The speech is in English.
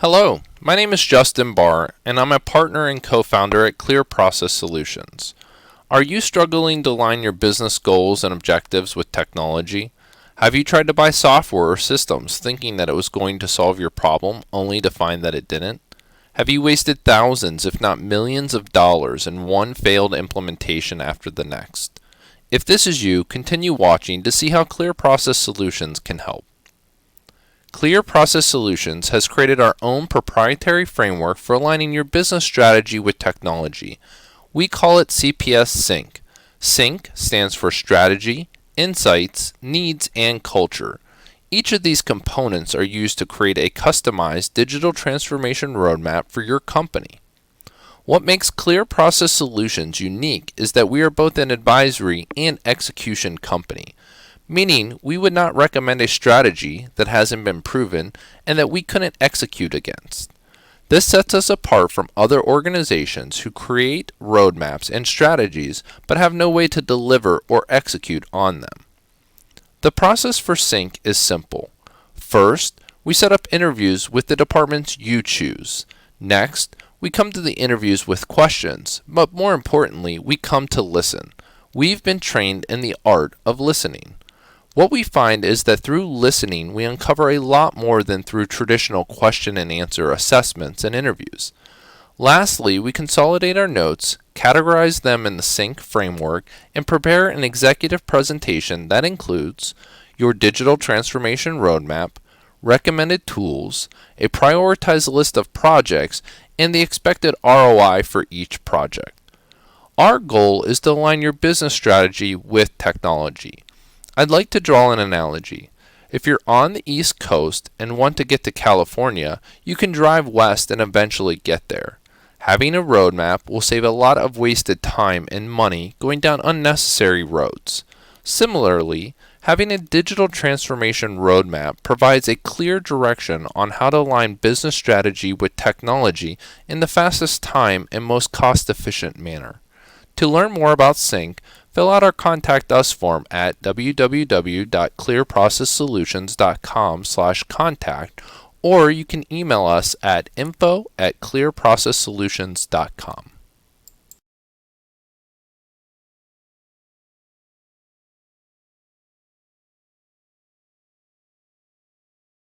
Hello, my name is Justin Barr, and I'm a partner and co-founder at Clear Process Solutions. Are you struggling to align your business goals and objectives with technology? Have you tried to buy software or systems thinking that it was going to solve your problem only to find that it didn't? Have you wasted thousands, if not millions of dollars in one failed implementation after the next? If this is you, continue watching to see how Clear Process Solutions can help. Clear Process Solutions has created our own proprietary framework for aligning your business strategy with technology. We call it CPS SINC. SINC stands for Strategy, Insights, Needs, and Culture. Each of these components are used to create a customized digital transformation roadmap for your company. What makes Clear Process Solutions unique is that we are both an advisory and execution company, meaning we would not recommend a strategy that hasn't been proven and that we couldn't execute against. This sets us apart from other organizations who create roadmaps and strategies but have no way to deliver or execute on them. The process for SINC is simple. First, we set up interviews with the departments you choose. Next, we come to the interviews with questions, but more importantly, we come to listen. We've been trained in the art of listening. What we find is that through listening, we uncover a lot more than through traditional question and answer assessments and interviews. Lastly, we consolidate our notes, categorize them in the SINC framework, and prepare an executive presentation that includes your digital transformation roadmap, recommended tools, a prioritized list of projects, and the expected ROI for each project. Our goal is to align your business strategy with technology. I'd like to draw an analogy. If you're on the East Coast and want to get to California, you can drive west and eventually get there. Having a roadmap will save a lot of wasted time and money going down unnecessary roads. Similarly, having a digital transformation roadmap provides a clear direction on how to align business strategy with technology in the fastest time and most cost-efficient manner. To learn more about SINC, fill out our Contact Us form at www.clearprocesssolutions.com/contact, or you can email us at info@clearprocesssolutions.com.